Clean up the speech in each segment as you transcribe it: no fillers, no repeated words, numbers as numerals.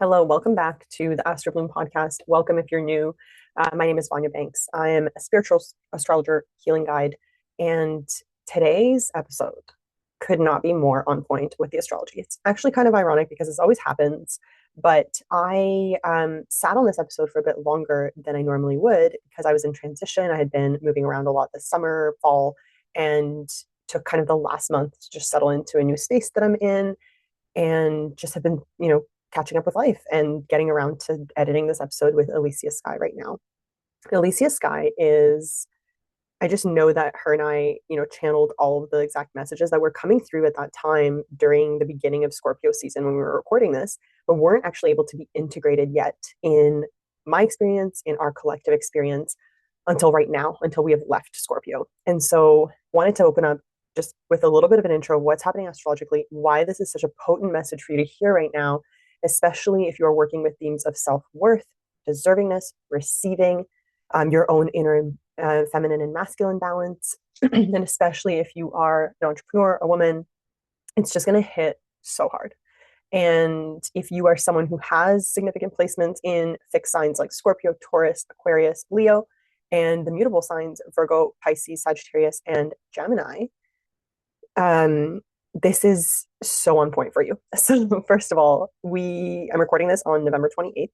Hello, welcome back to the Astro Bloom podcast. Welcome if you're new. My name is Vanya Banks. I am a spiritual astrologer, healing guide, and today's episode could not be more on point with the astrology. It's actually kind of ironic because this always happens, but I sat on this episode for a bit longer than I normally would because I was in transition. I had been moving around a lot this summer, fall, and took kind of the last month to just settle into a new space that I'm in and just have been, catching up with life and getting around to editing this episode with Elysia Skye right now. Elysia Skye is, I just know that her and I, channeled all of the exact messages that were coming through at that time during the beginning of Scorpio season when we were recording this, but weren't actually able to be integrated yet in my experience, in our collective experience until right now, until we have left Scorpio. And so wanted to open up just with a little bit of an intro of what's happening astrologically, why this is such a potent message for you to hear right now, especially if you're working with themes of self-worth, deservingness, receiving, your own inner feminine and masculine balance. And especially if you are an entrepreneur, a woman, it's just going to hit so hard. And if you are someone who has significant placements in fixed signs like Scorpio, Taurus, Aquarius, Leo, and the mutable signs Virgo, Pisces, Sagittarius, and Gemini, this is so on point for you. So first of all, I'm recording this on November 28th.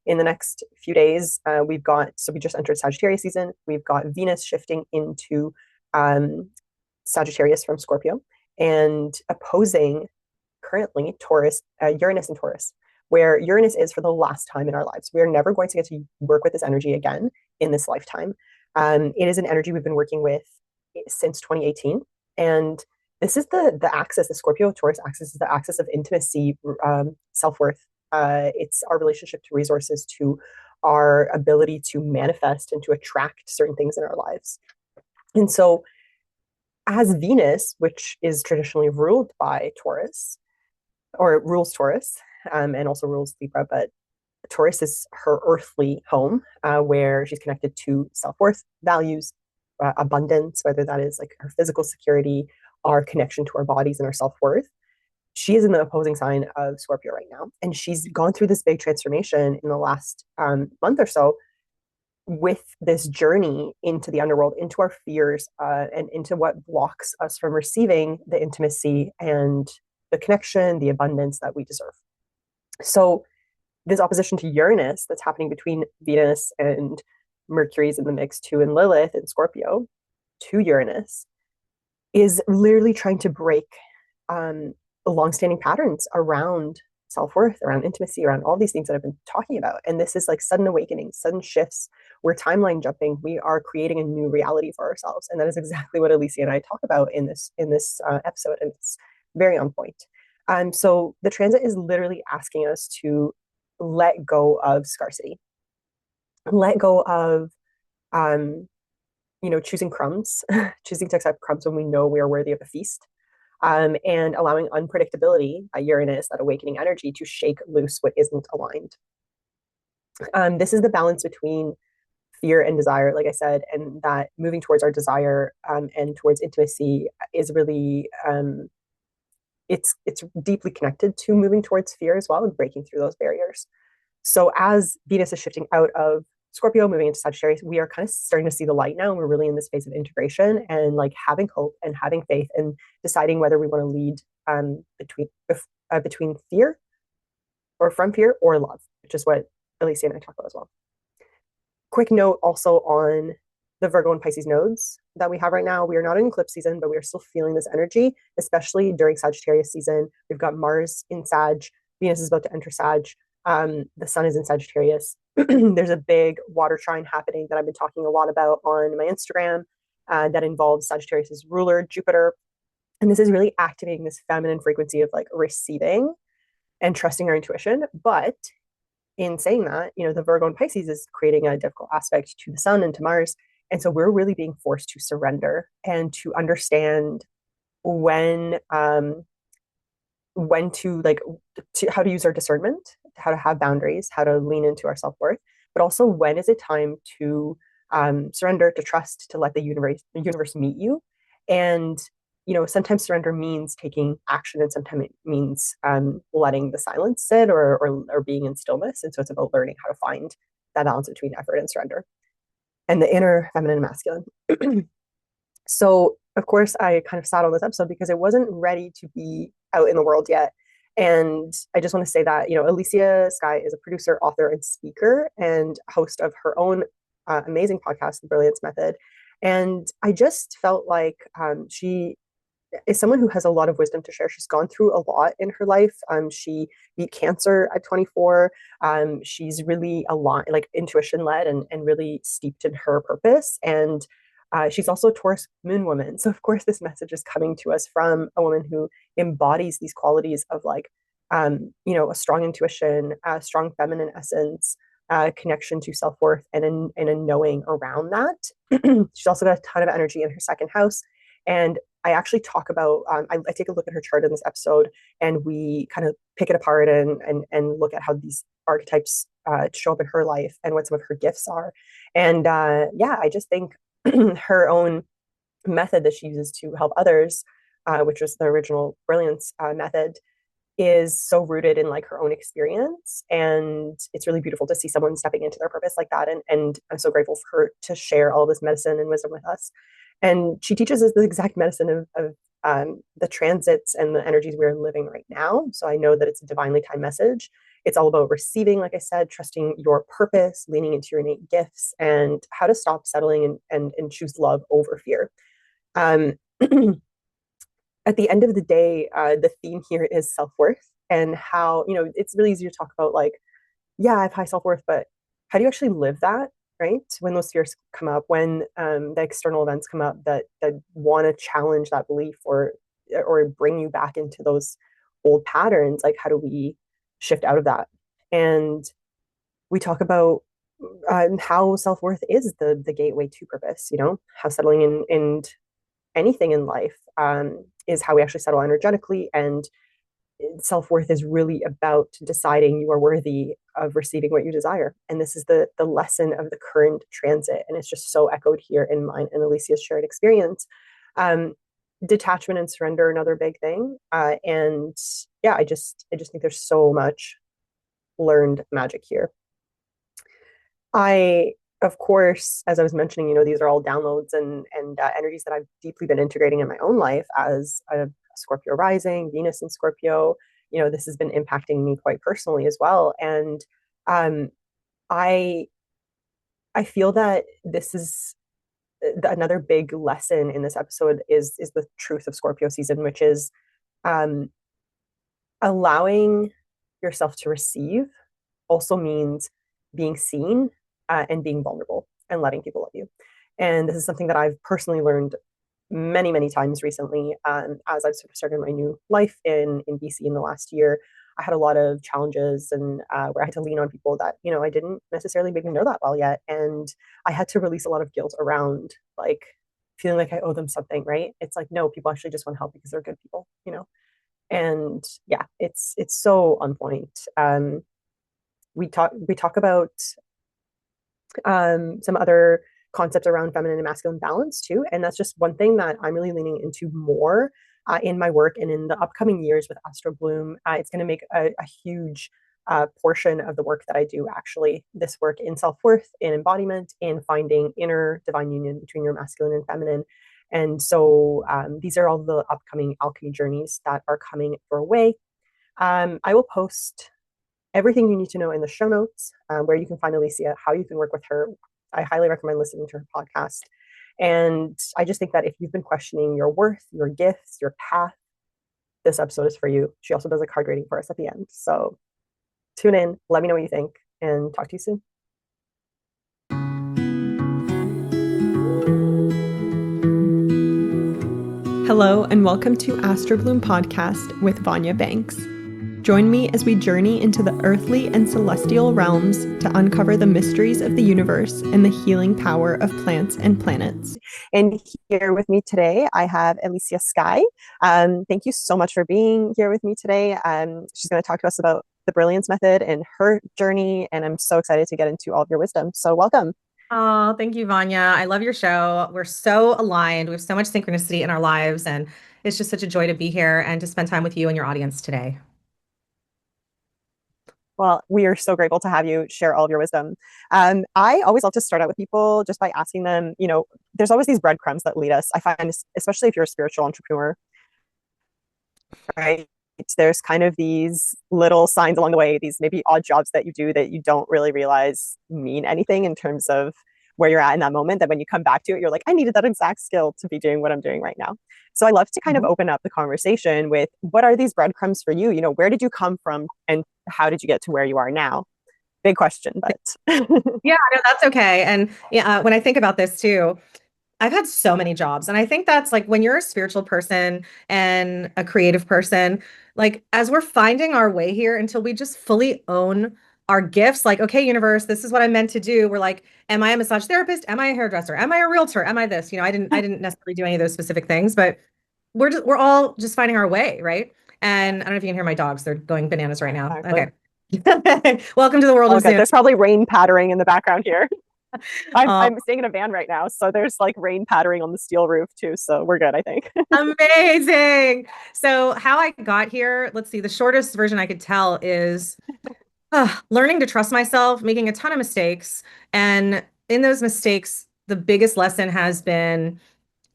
In the next few days, we just entered Sagittarius season. We've got Venus shifting into Sagittarius from Scorpio and opposing currently Taurus, Uranus and Taurus, where Uranus is for the last time in our lives. We are never going to get to work with this energy again in this lifetime. It is an energy we've been working with since 2018. And this is the axis, the Scorpio Taurus axis is the axis of intimacy, self-worth. It's our relationship to resources, to our ability to manifest and to attract certain things in our lives. And so as Venus, which is traditionally ruled by Taurus, or rules Taurus, and also rules Libra, but Taurus is her earthly home, where she's connected to self-worth, values, abundance, whether that is like her physical security, our connection to our bodies and our self-worth. She is in the opposing sign of Scorpio right now. And she's gone through this big transformation in the last month or so with this journey into the underworld, into our fears, and into what blocks us from receiving the intimacy and the connection, the abundance that we deserve. So this opposition to Uranus that's happening between Venus and Mercury's in the mix too, and Lilith and Scorpio to Uranus is literally trying to break longstanding patterns around self-worth, around intimacy, around all these things that I've been talking about. And this is like sudden awakenings, sudden shifts. We're timeline jumping. We are creating a new reality for ourselves. And that is exactly what Elysia and I talk about in this episode. And it's very on point. So the transit is literally asking us to let go of scarcity, let go of choosing crumbs, choosing to accept crumbs when we know we are worthy of a feast, and allowing unpredictability, Uranus, that awakening energy, to shake loose what isn't aligned. This is the balance between fear and desire, like I said, and that moving towards our desire and towards intimacy is really, it's deeply connected to moving towards fear as well and breaking through those barriers. So as Venus is shifting out of Scorpio, moving into Sagittarius, we are kind of starting to see the light now. And we're really in this phase of integration and like having hope and having faith and deciding whether we want to lead between fear or from fear or love, which is what Elysia and I talk about as well. Quick note also on the Virgo and Pisces nodes that we have right now. We are not in eclipse season, but we are still feeling this energy, especially during Sagittarius season. We've got Mars in Sag. Venus is about to enter Sag. The sun is in Sagittarius. There's a big water trine happening that I've been talking a lot about on my Instagram that involves Sagittarius's ruler, Jupiter. And this is really activating this feminine frequency of like receiving and trusting our intuition. But in saying that, the Virgo and Pisces is creating a difficult aspect to the sun and to Mars. And so we're really being forced to surrender and to understand when how to use our discernment, how to have boundaries, how to lean into our self-worth, but also when is it time to surrender, to trust, to let the universe meet you. And sometimes surrender means taking action, and sometimes it means letting the silence sit, or being in stillness. And so it's about learning how to find that balance between effort and surrender, and the inner feminine and masculine. So, of course, I kind of sat on this episode because it wasn't ready to be out in the world yet. And I just want to say that, Elysia Skye is a producer, author, and speaker, and host of her own amazing podcast, The Brilliance Method. And I just felt like she is someone who has a lot of wisdom to share. She's gone through a lot in her life. She beat cancer at 24. She's really a lot like intuition led, and really steeped in her purpose. And she's also a Taurus moon woman. So of course, this message is coming to us from a woman who embodies these qualities of like, a strong intuition, a strong feminine essence, connection to self-worth, and a knowing around that. She's also got a ton of energy in her second house. And I actually talk about, I take a look at her chart in this episode, and we kind of pick it apart and look at how these archetypes show up in her life and what some of her gifts are. And I just think her own method that she uses to help others, which was the original Brilliance method, is so rooted in like her own experience. And it's really beautiful to see someone stepping into their purpose like that. And I'm so grateful for her to share all this medicine and wisdom with us. And she teaches us the exact medicine of the transits and the energies we're living right now. So I know that it's a divinely timed message. It's all about receiving, like I said, trusting your purpose, leaning into your innate gifts, and how to stop settling and choose love over fear. At the end of the day, the theme here is self-worth, and how, it's really easy to talk about like, yeah, I have high self-worth, but how do you actually live that, right? When those fears come up, when the external events come up that want to challenge that belief, or bring you back into those old patterns, like how do we shift out of that? And we talk about how self-worth is the gateway to purpose, how settling in anything in life is how we actually settle energetically. And self-worth is really about deciding you are worthy of receiving what you desire. And this is the lesson of the current transit. And it's just so echoed here in mine and Elysia's shared experience. Detachment and surrender, another big thing. And yeah, I just think there's so much learned magic here. Of course, as I was mentioning, these are all downloads and energies that I've deeply been integrating in my own life as a Scorpio rising, Venus in Scorpio. This has been impacting me quite personally as well. And I feel that this is another big lesson in this episode is the truth of Scorpio season, which is allowing yourself to receive also means being seen and being vulnerable and letting people love you. And this is something that I've personally learned many, many times recently as I've sort of started my new life in BC in the last year. I had a lot of challenges and where I had to lean on people that, I didn't necessarily maybe know that well yet. And I had to release a lot of guilt around like feeling like I owe them something, right? It's like, no, people actually just want to help because they're good people, And yeah, it's so on point. We talk about some other concepts around feminine and masculine balance too. And that's just one thing that I'm really leaning into more in my work and in the upcoming years with Astro Bloom. It's going to make a huge portion of the work that I do, actually, this work in self-worth, in embodiment, in finding inner divine union between your masculine and feminine. And so these are all the upcoming alchemy journeys that are coming your way. I will post everything you need to know in the show notes, where you can find Elysia, how you can work with her. I highly recommend listening to her podcast. And I just think that if you've been questioning your worth, your gifts, your path, this episode is for you. She also does a card reading for us at the end. So tune in, let me know what you think, and talk to you soon. Hello, and welcome to Astro Bloom Podcast with Vanya Banks. Join me as we journey into the earthly and celestial realms to uncover the mysteries of the universe and the healing power of plants and planets. And here with me today, I have Elysia Skye. Thank you so much for being here with me today. She's going to talk to us about the Brilliance Method and her journey, and I'm so excited to get into all of your wisdom. So welcome. Oh, thank you, Vanya. I love your show. We're so aligned. We have so much synchronicity in our lives, and It's just such a joy to be here and to spend time with you and your audience today. Well, we are so grateful to have you share all of your wisdom. I always love to start out with people just by asking them, there's always these breadcrumbs that lead us. I find, especially if you're a spiritual entrepreneur, right? There's kind of these little signs along the way, these maybe odd jobs that you do that you don't really realize mean anything in terms of where you're at in that moment. That when you come back to it, you're like, I needed that exact skill to be doing what I'm doing right now. So I love to kind of Mhm. open up the conversation with what are these breadcrumbs for you? Where did you come from and how did you get to where you are now? Big question, but Yeah, no, that's okay. And yeah, when I think about this too, I've had so many jobs. And I think that's like when you're a spiritual person and a creative person, like as we're finding our way here until we just fully own our gifts, like, okay, universe, this is what I'm meant to do. We're like, am I a massage therapist? Am I a hairdresser? Am I a realtor? Am I this? I didn't necessarily do any of those specific things, but we're all just finding our way, right? And I don't know if you can hear my dogs. They're going bananas right now. exactly. Okay. Welcome to the world All of good. Zoom. There's probably rain pattering in the background here. I'm Um, I'm staying in a van right now, so there's like rain pattering on the steel roof too. So we're good, I think. Amazing. So, how I got here, let's see, the shortest version I could tell is learning to trust myself, making a ton of mistakes. And in those mistakes, the biggest lesson has been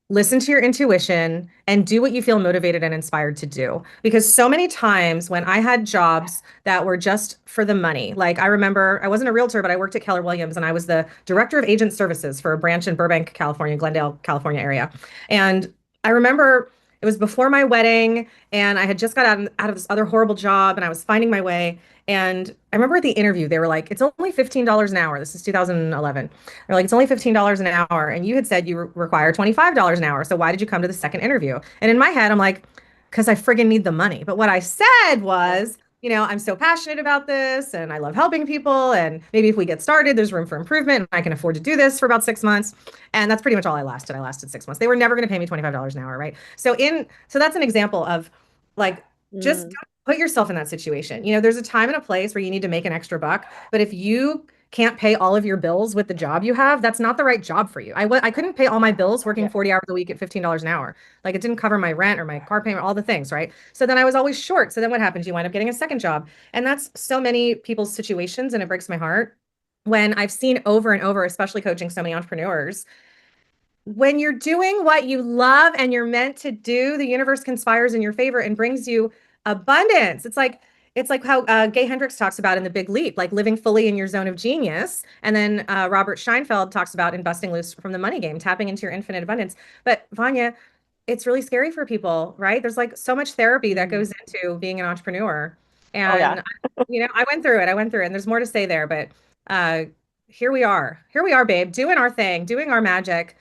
listen to your intuition and do what you feel motivated and inspired to do. Because so many times when I had jobs that were just for the money, like I remember I wasn't a realtor, but I worked at Keller Williams and I was the director of agent services for a branch in Burbank, California, Glendale, California area. And I remember it was before my wedding and I had just got out of this other horrible job and I was finding my way. And I remember at the interview, they were like, it's only $15 an hour. This is 2011. They're like, it's only $15 an hour. And you had said you require $25 an hour. So why did you come to the second interview? And in my head, I'm like, because I friggin' need the money. But what I said Yeah. was, I'm so passionate about this and I love helping people. And maybe if we get started, there's room for improvement and I can afford to do this for about 6 months. And that's pretty much all I lasted. I lasted 6 months. They were never going to pay me $25 an hour, right? So that's an example of like, just Mm, don't put yourself in that situation. There's a time and a place where you need to make an extra buck. But if you can't pay all of your bills with the job you have, that's not the right job for you. I couldn't pay all my bills working yeah. 40 hours a week at $15 an hour. Like it didn't cover my rent or my car payment, all the things, right? So then I was always short. So then what happens? You wind up getting a second job. And that's so many people's situations, and it breaks my heart when I've seen over and over, especially coaching so many entrepreneurs, when you're doing what you love and you're meant to do, the universe conspires in your favor and brings you abundance. It's like how Gay Hendricks talks about in The Big Leap, like living fully in your zone of genius. And then Robert Scheinfeld talks about in Busting Loose from the Money Game, tapping into your infinite abundance. But Vanya, it's really scary for people, right? There's like so much therapy that Mm. goes into being an entrepreneur. Oh yeah. And, I went through it. I went through it. And there's more to say there, but uh, here we are. Here we are, babe, doing our thing, doing our magic,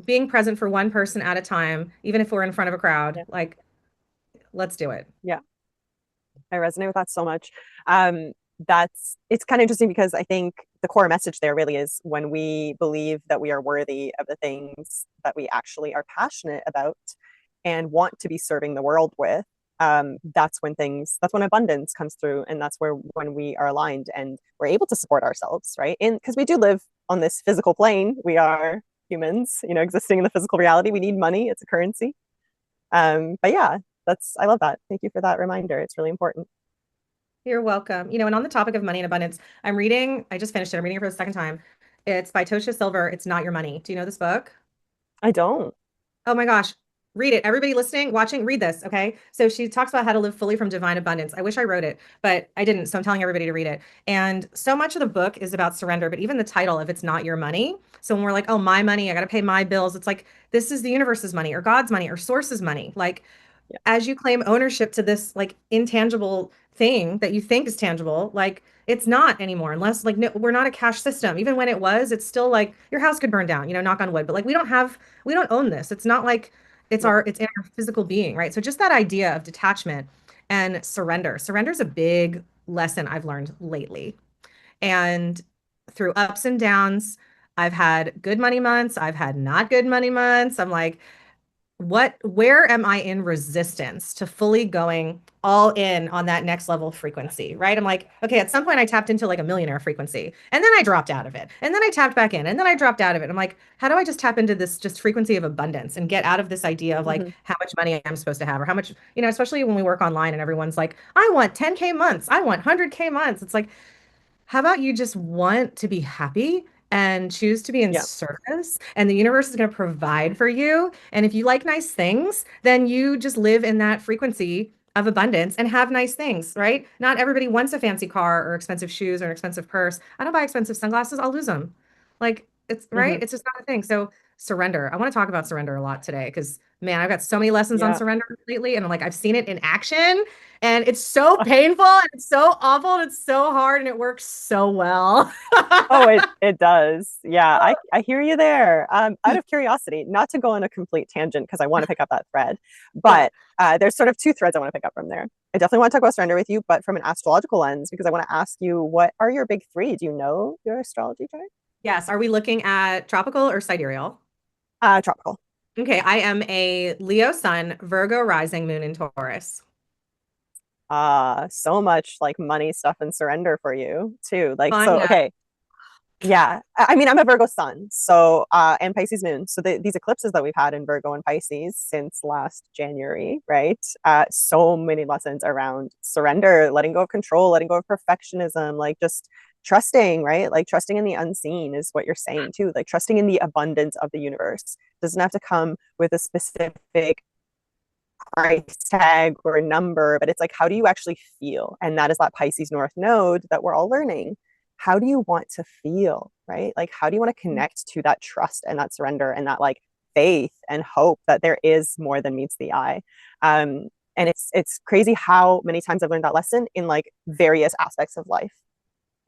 being present for one person at a time, even if we're in front of a crowd. Yeah. Like, let's do it. Yeah. I resonate with that so much. Um, it's kind of interesting because I think the core message there really is when we believe that we are worthy of the things that we actually are passionate about and want to be serving the world with. That's when abundance comes through, and that's where when we are aligned and we're able to support ourselves, right? And because we do live on this physical plane, we are humans, existing in the physical reality. We need money; it's a currency. But yeah, I love that. Thank you for that reminder. It's really important. You're welcome. And on the topic of money and abundance, I just finished it. I'm reading it for the second time. It's by Tosha Silver. It's Not Your Money. Do you know this book? I don't. Oh my gosh. Read it. Everybody listening, watching, read this. Okay. So she talks about how to live fully from divine abundance. I wish I wrote it, but I didn't. So I'm telling everybody to read it. And so much of the book is about surrender, but even the title, if it's not your money. So when we're like, oh, my money, I got to pay my bills, it's like, this is the universe's money or God's money or source's money. Like, Yeah. as you claim ownership to this like intangible thing that you think is tangible, like it's not anymore unless like no, we're not a cash system. Even when it was, it's still like your house could burn down, knock on wood, but like we don't own this. It's not like Yeah. it's in our physical being, right? So just that idea of detachment and surrender. Surrender is a big lesson I've learned lately. And through ups and downs, I've had good money months, I've had not good money months. I'm like, where am I in resistance to fully going all in on that next level frequency, right? I'm like, okay, at some point I tapped into like a millionaire frequency and then I dropped out of it. And then I tapped back in and then I dropped out of it. I'm like, how do I just tap into this just frequency of abundance and get out of this idea of like Hmm. how much money I'm supposed to have or how much, especially when we work online and everyone's like, I want 10K months, I want 100K months. It's like, how about you just want to be happy and choose to be in Yeah. service, and the universe is going to provide for you. And if you like nice things, then you just live in that frequency of abundance and have nice things, right? Not everybody wants a fancy car or expensive shoes or an expensive purse. I don't buy expensive sunglasses, I'll lose them. Like it's Hmm. right, it's just not a thing. So surrender. I want to talk about surrender a lot today because man, I've got so many lessons on Yeah. surrender lately, and I'm like, I've seen it in action and it's so painful and it's so awful and it's so hard and it works so well. Oh, it does. Yeah, I hear you there. Out of curiosity, not to go on a complete tangent because I want to pick up that thread, Yeah. but there's sort of two threads I want to pick up from there. I definitely want to talk about surrender with you, but from an astrological lens, because I want to ask you, what are your big three? Do you know your astrology chart? Yes. Are we looking at tropical or sidereal? Tropical. Okay. I am a Leo sun, Virgo rising, moon in Taurus. So much like money stuff and surrender for you too. Like, Fun. so okay, yeah. I mean, I'm a Virgo sun, so and Pisces moon. So these eclipses that we've had in Virgo and Pisces since last January, right? So many lessons around surrender, letting go of control, letting go of perfectionism, like just trusting, right? Like trusting in the unseen is what you're saying too. Like trusting in the abundance of the universe doesn't have to come with a specific price tag or a number, but it's like, how do you actually feel? And that is that Pisces North node that we're all learning. How do you want to feel, right? Like, how do you want to connect to that trust and that surrender and that like faith and hope that there is more than meets the eye? And it's crazy how many times I've learned that lesson in like various aspects of life.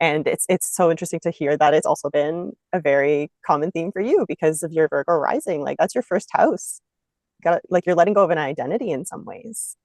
And it's so interesting to hear that it's also been a very common theme for you because of your Virgo rising. Like that's your first house. Got like you're letting go of an identity in some ways.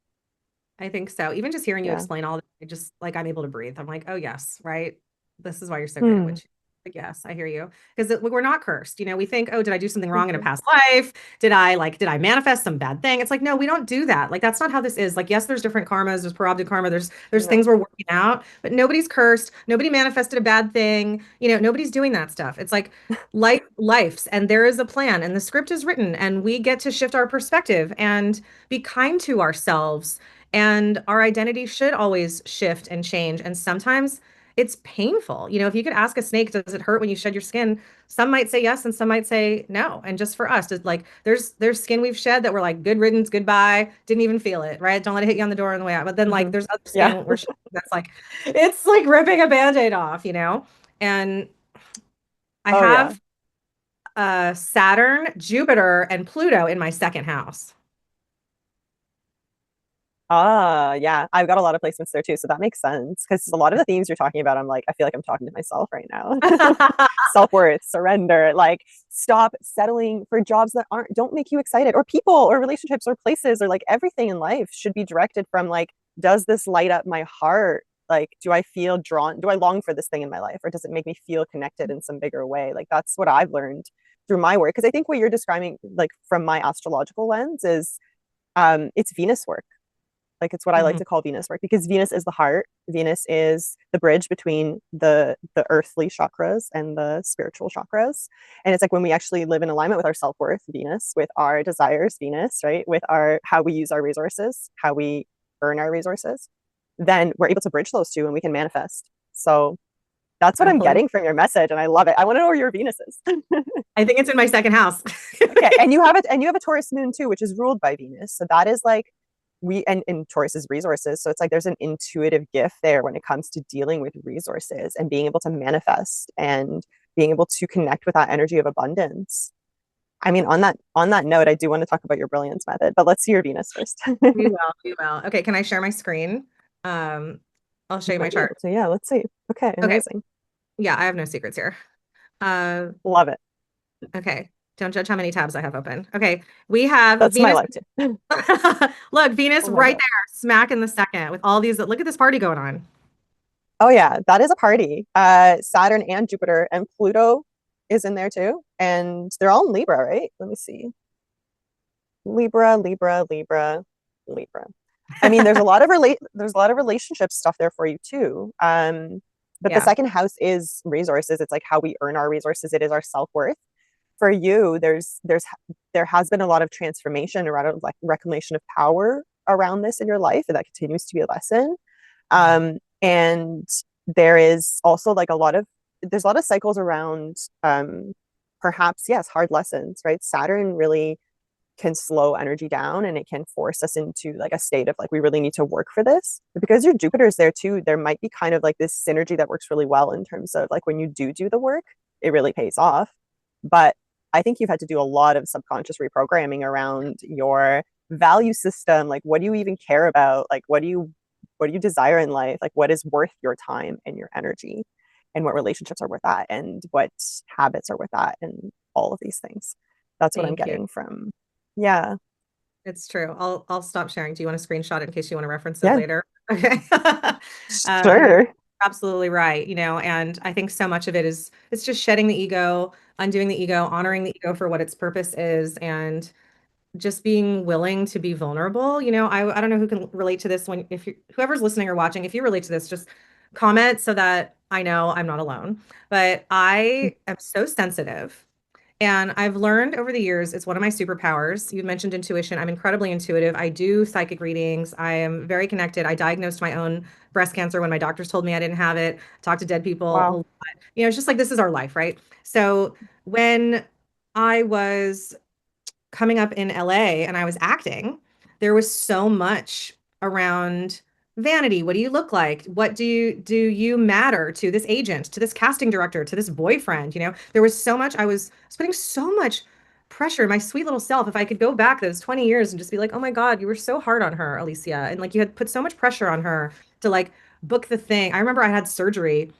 I think so. Even just hearing you Yeah. explain all that, it just like I'm able to breathe. I'm like, oh yes, right. This is why you're so great at Hmm. what you like, yes, I hear you. Because we're not cursed. We think, oh, did I do something wrong in a Mhm. past life? Did I manifest some bad thing? It's like, no, we don't do that. Like that's not how this is. Like, yes, there's different karmas, there's parabolic karma, there's No. things we're working out, but nobody's cursed, nobody manifested a bad thing. Nobody's doing that stuff. It's like life's and there is a plan and the script is written and we get to shift our perspective and be kind to ourselves and our identity should always shift and change. And sometimes it's painful. If you could ask a snake, does it hurt when you shed your skin? Some might say yes, and some might say no. And just for us, it's like there's skin we've shed that we're like, good riddance, goodbye, didn't even feel it, right? Don't let it hit you on the door on the way out. But then like Hmm. there's other Yeah. skin we're shedding that's like it's like ripping a band-aid off. And I Oh yeah. have Saturn, Jupiter, and Pluto in my second house. Yeah. I've got a lot of placements there too, so that makes sense because a lot of the themes you're talking about, I'm like, I feel like I'm talking to myself right now. Self-worth, surrender, like stop settling for jobs that don't make you excited, or people, or relationships, or places, or like everything in life should be directed from like, does this light up my heart? Like, do I feel drawn? Do I long for this thing in my life, or does it make me feel connected in some bigger way? Like that's what I've learned through my work. Because I think what you're describing, like from my astrological lens, is it's Venus work. Like it's what I like Mhm. to call Venus work because Venus is the heart. Venus is the bridge between the earthly chakras and the spiritual chakras. And it's like when we actually live in alignment with our self-worth, Venus, with our desires, Venus, right? With our how we use our resources, how we earn our resources, then we're able to bridge those two and we can manifest. So that's what I'm I'm pulling. getting from your message. And I love it. I want to know where your Venus is. I think it's in my second house. Okay. And you have a Taurus moon too, which is ruled by Venus. So that is like and Taurus's resources. So it's like there's an intuitive gift there when it comes to dealing with resources and being able to manifest and being able to connect with that energy of abundance. I mean, on that note, I do want to talk about your brilliance method, but let's see your Venus first. We will, we will. Okay, can I share my screen? Um, I'll show you my Might be able chart. to. Yeah, let's see. Okay, Okay, amazing. yeah, I have no secrets here. Uh, Love it. okay, don't judge how many tabs I have open. Okay, we have That's my Venus. life too. Look, Venus Oh my right God. there, smack in the second with all these. Look at this party going on. Oh yeah, that is a party. Saturn and Jupiter and Pluto is in there too. And they're all in Libra, right? Let me see. Libra, Libra, Libra, Libra. I mean, there's a lot of relationship stuff there for you too. But the Yeah. second house is resources. It's like how we earn our resources. It is our self-worth. For you, there has been a lot of transformation around like reclamation of power around this in your life, and that continues to be a lesson. And there is also like there's a lot of cycles around perhaps, yes, hard lessons, right? Saturn really can slow energy down, and it can force us into like a state of like we really need to work for this. But because your Jupiter is there too, there might be kind of like this synergy that works really well in terms of like when you do the work, it really pays off. But I think you've had to do a lot of subconscious reprogramming around your value system. Like, what do you even care about? Like, what do you desire in life? Like, what is worth your time and your energy, and what relationships are worth that, and what habits are worth that, and all of these things. That's what I'm Thank you. getting from. Yeah. It's true. I'll stop sharing. Do you want to screenshot it in case you want to reference it Yeah. later? Okay. You're Sure. absolutely right, and I think so much of it is it's just shedding the ego, undoing the ego, honoring the ego for what its purpose is, and just being willing to be vulnerable. I don't know who can relate to this when if you whoever's listening or watching, if you relate to this, just comment so that I know I'm not alone. But I am so sensitive. And I've learned over the years, it's one of my superpowers. You mentioned intuition. I'm incredibly intuitive. I do psychic readings. I am very connected. I diagnosed my own breast cancer when my doctors told me I didn't have it. Talked to dead people a Wow. lot. It's just like this is our life, right? So when I was coming up in LA and I was acting, there was so much around vanity. What do you look like? What do you matter to this agent, to this casting director, to this boyfriend? There was so much I was putting so much pressure, my sweet little self. If I could go back those 20 years and just be like, "Oh my God, you were so hard on her, Elysia." And like you had put so much pressure on her to like book the thing. I remember I had surgery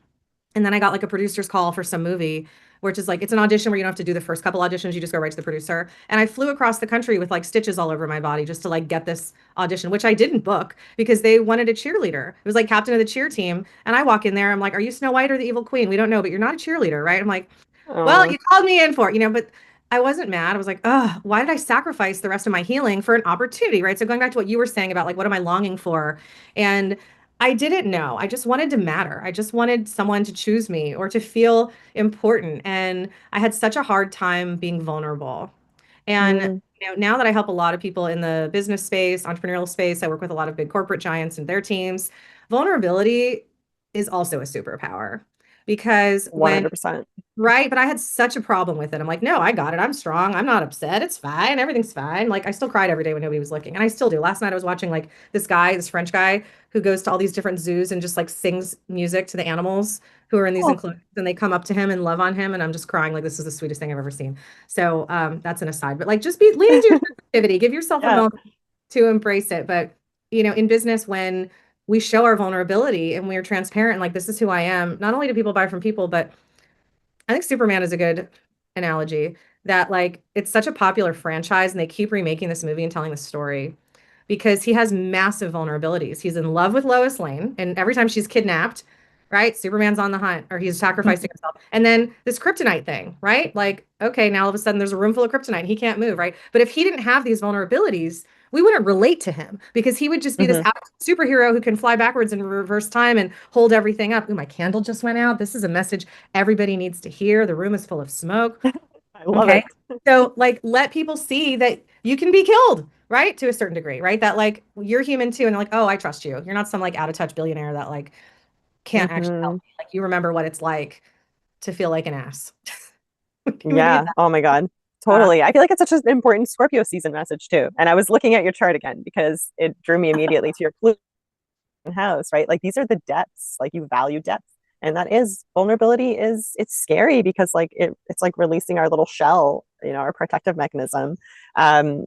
and then I got like a producer's call for some movie, which is like it's an audition where you don't have to do the first couple auditions, you just go right to the producer. And I flew across the country with like stitches all over my body just to like get this audition, which I didn't book because they wanted a cheerleader. It was like captain of the cheer team. And I walk in there, I'm like, "Are you Snow White or the evil queen? We don't know, but you're not a cheerleader, right?" I'm like, "Well, Oh. you called me in for it, but I wasn't mad. I was like, oh, why did I sacrifice the rest of my healing for an opportunity, right? So going back to what you were saying about like, what am I longing for? And I didn't know. I just wanted to matter. I just wanted someone to choose me or to feel important. And I had such a hard time being vulnerable. And Mm. now that I help a lot of people in the business space, entrepreneurial space, I work with a lot of big corporate giants and their teams. Vulnerability is also a superpower because when 100%. right? But I had such a problem with it. I'm like, no, I got it. I'm strong. I'm not upset. It's fine. Everything's fine. Like, I still cried every day when nobody was looking. And I still do. Last night I was watching like this French guy who goes to all these different zoos and just like sings music to the animals who are in these Oh, enclosures and they come up to him and love on him. And I'm just crying like this is the sweetest thing I've ever seen. So that's an aside. But like just be leaning to your sensitivity. Give yourself a yeah. moment to embrace it. But in business, when we show our vulnerability and we're transparent, like this is who I am, not only do people buy from people, but I think Superman is a good analogy that like it's such a popular franchise and they keep remaking this movie and telling the story because he has massive vulnerabilities. He's in love with Lois Lane and every time she's kidnapped, right? Superman's on the hunt or he's sacrificing himself. And then this kryptonite thing, right? Like, okay, now all of a sudden there's a room full of kryptonite and he can't move, right? But if he didn't have these vulnerabilities, we wouldn't relate to him because he would just be this Hmm. superhero who can fly backwards and reverse time and hold everything up. Ooh, my candle just went out. This is a message everybody needs to hear. The room is full of smoke. I love Okay. it. So, like, let people see that you can be killed, right? To a certain degree, right? That, like, you're human too. And they're like, oh, I trust you. You're not some, like, out of touch billionaire that, like, can't actually help Hmm. me. Like, you remember what it's like to feel like an ass. When you get Yeah. Oh my God. that. Totally. I feel like it's such an important Scorpio season message too. And I was looking at your chart again because it drew me immediately to your Pluto house, right? Like these are the depths, like you value depth. And that is vulnerability is it's scary because like it's like releasing our little shell, our protective mechanism. Um,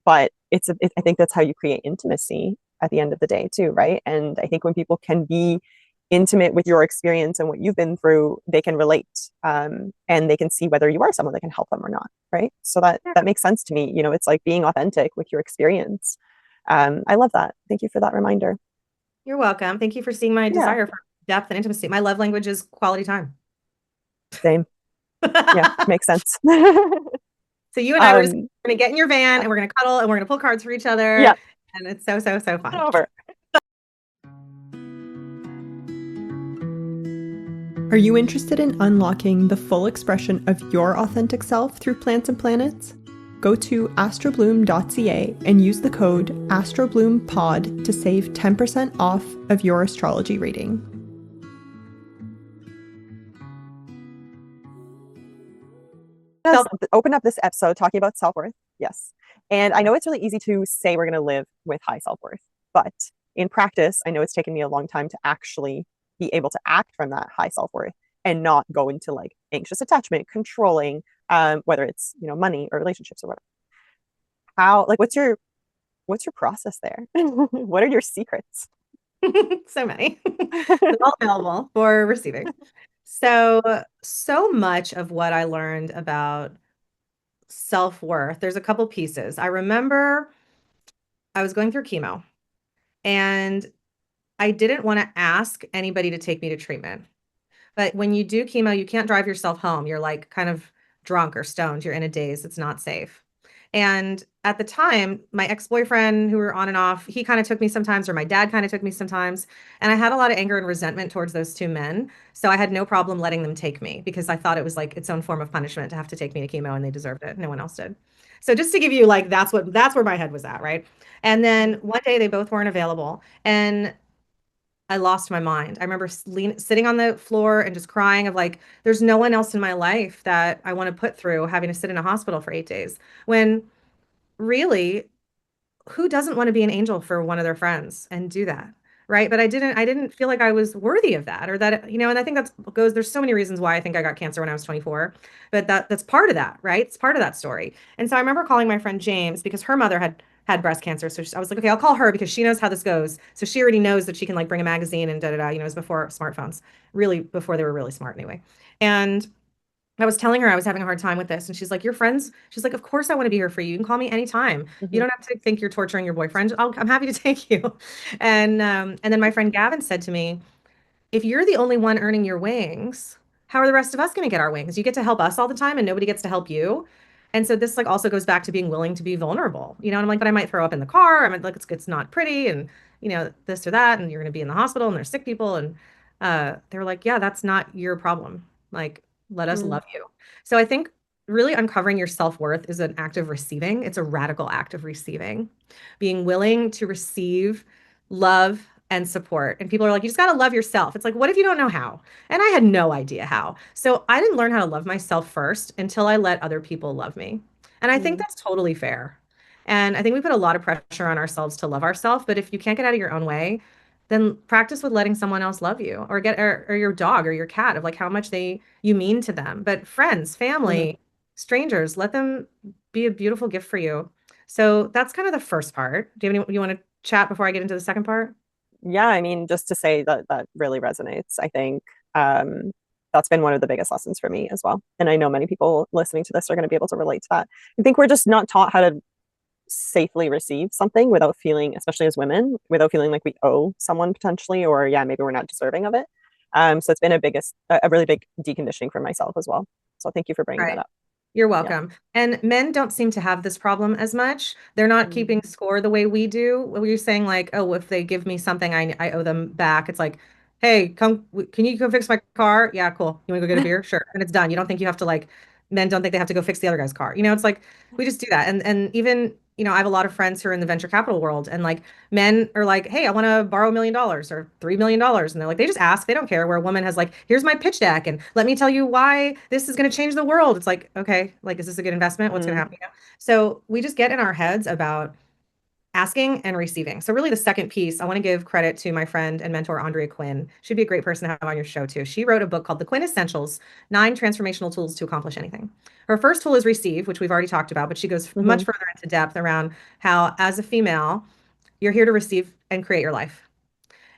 but I think that's how you create intimacy at the end of the day too, right? And I think when people can be intimate with your experience and what you've been through, they can relate, and they can see whether you are someone that can help them or not, right? So that makes sense to me. It's like being authentic with your experience. I love that. Thank you for that reminder. You're welcome. Thank you for seeing my Yeah, desire for depth and intimacy. My love language is quality time. same. Yeah, makes sense. So you and I were just Um, going to get in your van and we're going to cuddle and we're going to pull cards for each other. yeah, And it's so, so, so fun. over. Are you interested in unlocking the full expression of your authentic self through plants and planets? Go to astrobloom.ca and use the code ASTROBLOOMPOD to save 10% off of your astrology reading. Self- Open up this episode talking about self-worth. Yes. And I know it's really easy to say we're going to live with high self-worth, but in practice, I know it's taken me a long time to actually be able to act from that high self-worth and not go into like anxious attachment, controlling, whether it's, money or relationships or whatever. Like, what's your process there? What are your secrets? So many. It's all available for receiving. So much of what I learned about self-worth, there's a couple pieces. I remember I was going through chemo and I didn't want to ask anybody to take me to treatment. But when you do chemo, you can't drive yourself home. You're like kind of drunk or stoned. You're in a daze. It's not safe. And at the time, my ex-boyfriend, who were on and off, he kind of took me sometimes, or my dad kind of took me sometimes. And I had a lot of anger and resentment towards those two men. So I had no problem letting them take me because I thought it was like its own form of punishment to have to take me to chemo and they deserved it. No one else did. So just to give you like that's where my head was at, right? And then one day they both weren't available. And I lost my mind. I remember sitting on the floor and just crying of like, there's no one else in my life that I want to put through having to sit in a hospital for 8 days. When really, who doesn't want to be an angel for one of their friends and do that? Right. But I didn't feel like I was worthy of that or that, and I think there's so many reasons why I think I got cancer when I was 24, but that's part of that, right? It's part of that story. And so I remember calling my friend James because her mother had breast cancer. So I was like, okay, I'll call her because she knows how this goes. So she already knows that she can like bring a magazine and da da da, it was before smartphones, really before they were really smart anyway. And I was telling her I was having a hard time with this, and she's like, "Your friends?" She's like, "Of course I want to be here for you. You can call me anytime. You Mm-hmm. don't have to think you're torturing your boyfriend. I'm happy to take you." And then my friend Gavin said to me, if you're the only one earning your wings, how are the rest of us going to get our wings? You get to help us all the time and nobody gets to help you. And so this like also goes back to being willing to be vulnerable, and I'm like, but I might throw up in the car. I'm like, it's not pretty and this or that, and you're going to be in the hospital and there's sick people. And they were like, yeah, that's not your problem. Like, let us Mm-hmm. love you. So I think really uncovering your self-worth is an act of receiving. It's a radical act of receiving, being willing to receive love and support. And people are like, you just got to love yourself. It's like, what if you don't know how? And I had no idea how. So I didn't learn how to love myself first until I let other people love me. And I think that's totally fair. And I think we put a lot of pressure on ourselves to love ourselves. But if you can't get out of your own way, then practice with letting someone else love you or your dog or your cat of like how much you mean to them. But friends, Mm-hmm. family, strangers, let them be a beautiful gift for you. So that's kind of the first part. Do you want to chat before I get into the second part? Yeah, I mean, just to say that really resonates. I think that's been one of the biggest lessons for me as well. And I know many people listening to this are going to be able to relate to that. I think we're just not taught how to safely receive something without feeling, especially as women, without feeling like we owe someone potentially, or yeah, maybe we're not deserving of it. So it's been a really big deconditioning for myself as well. So thank you for bringing that Right. up. You're Yeah. welcome. And men don't seem to have this problem as much. They're not Mm. keeping score the way we do. Where you're saying like, oh, if they give me something, I owe them back. It's like, hey, can you go fix my car? Yeah, cool. You want to go get a beer? Sure. And it's done. You don't think you have to like, men don't think they have to go fix the other guy's car. It's like we just do that. And even, I have a lot of friends who are in the venture capital world and like men are like, hey, I want to borrow $1 million or $3 million. And they're like, they just ask, they don't care. Where a woman has like, here's my pitch deck and let me tell you why this is going to change the world. It's like, okay, like, is this a good investment? What's going to Mm. happen? So we just get in our heads about asking and receiving. So really the second piece, I want to give credit to my friend and mentor, Andrea Quinn. She'd be a great person to have on your show too. She wrote a book called The Quinn Essentials, 9 Transformational Tools to Accomplish Anything. Her first tool is receive, which we've already talked about, but she goes Mm-hmm. much further into depth around how as a female, you're here to receive and create your life.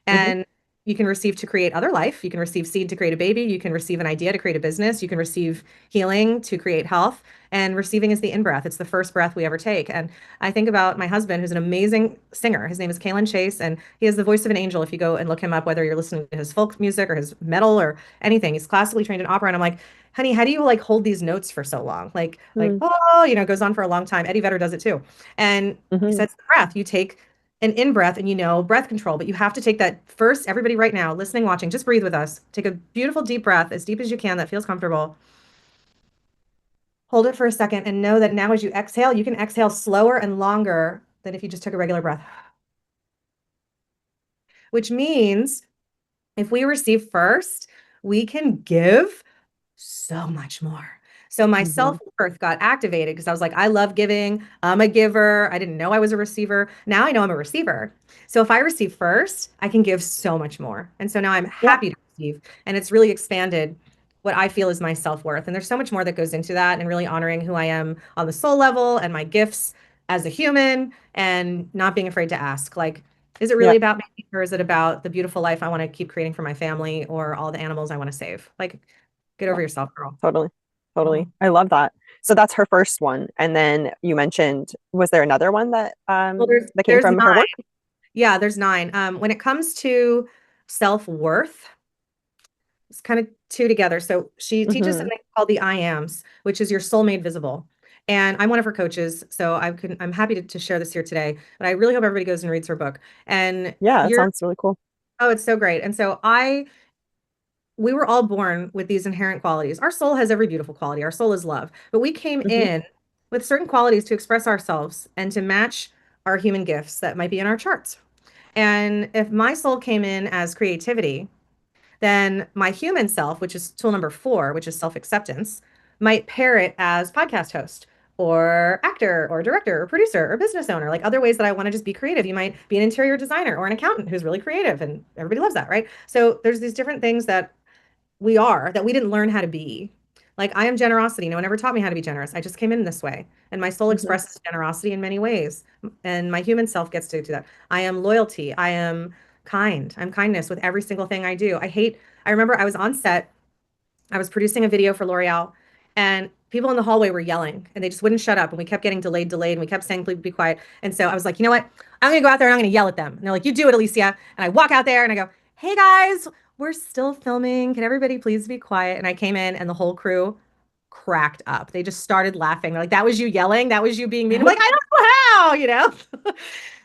Mm-hmm. And you can receive to create other life. You can receive seed to create a baby. You can receive an idea to create a business. You can receive healing to create health. And receiving is the in breath. It's the first breath we ever take. And I think about my husband, who's an amazing singer. His name is Kalen Chase, and he has the voice of an angel. If you go and look him up, whether you're listening to his folk music or his metal or anything, he's classically trained in opera. And I'm like, honey, how do you like hold these notes for so long? Mm, oh, it goes on for a long time. Eddie Vedder does it too. And he mhm. says the breath. You take an in breath and breath control, but you have to take that first. Everybody right now, listening, watching, just breathe with us. Take a beautiful deep breath, as deep as you can, that feels comfortable. Hold it for a second and know that now as you exhale, you can exhale slower and longer than if you just took a regular breath. Which means if we receive first, we can give so much more. So my Mhm. self-worth got activated because I was like, I love giving. I'm a giver. I didn't know I was a receiver. Now I know I'm a receiver. So if I receive first, I can give so much more. And so now I'm Yeah, happy to receive. And it's really expanded what I feel is my self-worth. And there's so much more that goes into that and really honoring who I am on the soul level and my gifts as a human and not being afraid to ask, like, is it yeah, really about me or is it about the beautiful life I want to keep creating for my family or all the animals I want to save? Like, get yeah, over yourself, girl. totally. Totally. Mhm. I love that. So that's her first one. And then you mentioned, was there another one Well, there's that came there's from her nine. work? Yeah, there's nine. When it comes to self-worth, it's kind of two together. So she teaches Hmm. something called the I ams, which is your soul made visible. And I'm one of her coaches, so I'm happy to share this here today. But I really hope everybody goes and reads her book. And Yeah, it you're sounds really cool. oh, it's so great. And so we were all born with these inherent qualities. Our soul has every beautiful quality. Our soul is love. But we came Hmm. in with certain qualities to express ourselves and to match our human gifts that might be in our charts. And if my soul came in as creativity, then my human self, which is tool number 4, which is self-acceptance, might pair it as podcast host or actor or director or producer or business owner, like other ways that I want to just be creative. You might be an interior designer or an accountant who's really creative and everybody loves that, right? So there's these different things that we didn't learn how to be. Like I am generosity. No one ever taught me how to be generous. I just came in this way. And my soul Hmm. expresses generosity in many ways. And my human self gets to do that. I am loyalty. I am kind. I'm kindness with every single thing I do. I remember I was on set, I was producing a video for L'Oreal, and people in the hallway were yelling and they just wouldn't shut up. And we kept getting delayed, and we kept saying, please be quiet. And so I was like, you know what? I'm gonna go out there and I'm gonna yell at them. And they're like, you do it, Elysia. And I walk out there and I go, hey guys, we're still filming. Can everybody please be quiet? And I came in and the whole crew cracked up. They just started laughing. They're like, that was you yelling? That was you being mean? I'm like, I don't know how.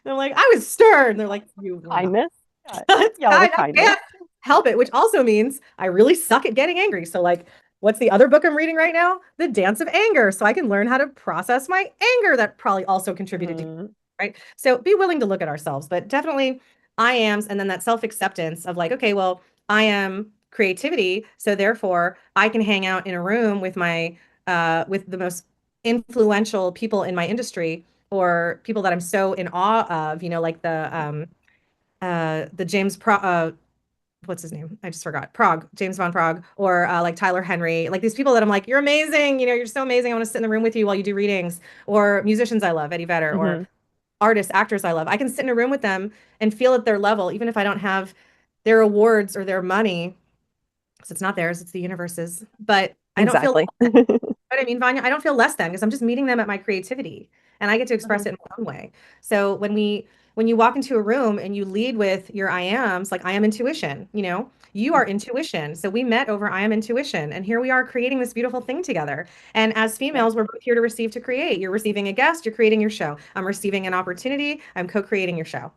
They're like, I was stern. They're like, you were not. Kindness. Yeah. It's Yell kind, with I kindness. can't help it, which also means I really suck at getting angry. So, like, what's the other book I'm reading right now? The Dance of Anger. So I can learn how to process my anger that probably also contributed to, Mm, right? So be willing to look at ourselves, but definitely I am, and then that self-acceptance of like, okay, well, I am creativity, so therefore I can hang out in a room with my with the most influential people in my industry or people that I'm so in awe of, like the James Pro what's his name? I just forgot. Prague, James Von Prague, or like Tyler Henry, like these people that I'm like, you're amazing. You're so amazing. I want to sit in the room with you while you do readings, or musicians I love, Eddie Vedder, or hmm. artists, actors I love. I can sit in a room with them and feel at their level, even if I don't have their awards or their money, because it's not theirs, it's the universe's. But I don't feel Exactly. what I mean, Vanya, I don't feel less than because I'm just meeting them at my creativity and I get to express Mhm. it in my own way. So when you walk into a room and you lead with your I ams, like I am intuition, you are intuition. So we met over I am intuition and here we are creating this beautiful thing together. And as Yeah. females, we're both here to receive to create. You're receiving a guest, you're creating your show. I'm receiving an opportunity, I'm co-creating your show.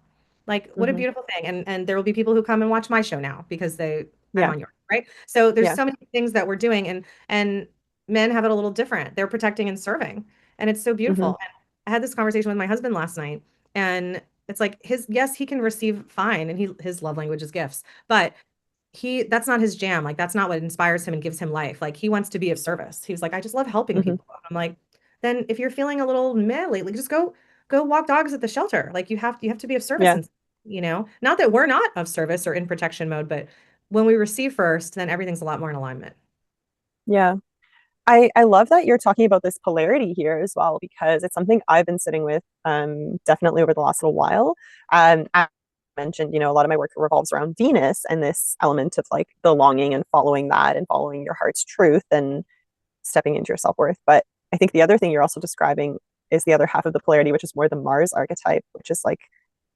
Like what a Hmm. beautiful thing. And there will be people who come and watch my show now because I'm Yeah. on yours, right? So there's Yeah. so many things that we're doing and men have it a little different. They're protecting and serving. And it's so Hmm. beautiful. And I had this conversation with my husband last night, and it's like yes, he can receive fine, and his love language is gifts, but that's not his jam. Like that's not what inspires him and gives him life. Like he wants to be of service. He was like, I just love helping Hmm. people. I'm like, then if you're feeling a little meh lately, just go walk dogs at the shelter. Like you have to be of service Yeah. and not that we're not of service or in protection mode, but when we receive first, then everything's a lot more in alignment. Yeah. I love that you're talking about this polarity here as well, because it's something I've been sitting with definitely over the last little while. mentioned, a lot of my work revolves around Venus and this element of like belonging and following that and following your heart's truth and stepping into your self-worth. But I think the other thing you're also describing is the other half of the polarity, which is more the Mars archetype, which is like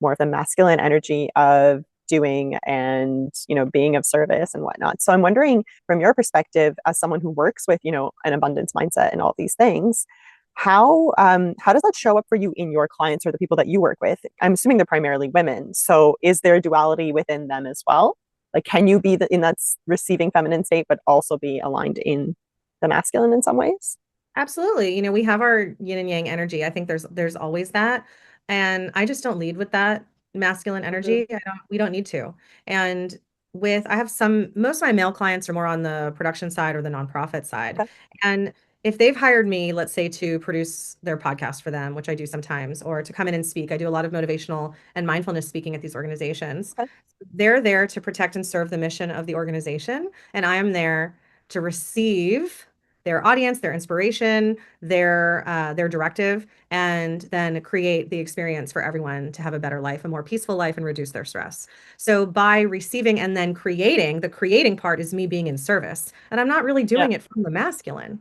more of the masculine energy of doing and being of service and whatnot. So I'm wondering, from your perspective as someone who works with an abundance mindset and all these things, how does that show up for you in your clients or the people that you work with? I'm assuming they're primarily women, so is there duality within them as well? Like, can you be in that receiving feminine state but also be aligned in the masculine in some ways? Absolutely. We have our yin and yang energy. I think there's always that. And I just don't lead with that masculine Mm-hmm. energy. We don't need to. And I have most of my male clients are more on the production side or the nonprofit side. Okay. And if they've hired me, let's say to produce their podcast for them, which I do sometimes, or to come in and speak, I do a lot of motivational and mindfulness speaking at these organizations. Okay. They're there to protect and serve the mission of the organization. And I am there to receive their audience, their inspiration, their directive, and then create the experience for everyone to have a better life, a more peaceful life, and reduce their stress. So by receiving and then creating, the creating part is me being in service, and I'm not really Yeah. doing it from the masculine.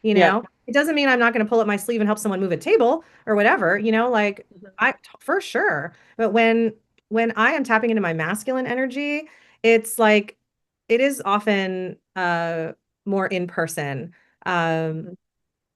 Yeah. It doesn't mean I'm not going to pull up my sleeve and help someone move a table or whatever. Like Mm-hmm. I for sure. But when I am tapping into my masculine energy, it's like it is often more in person. Um, Mm-hmm.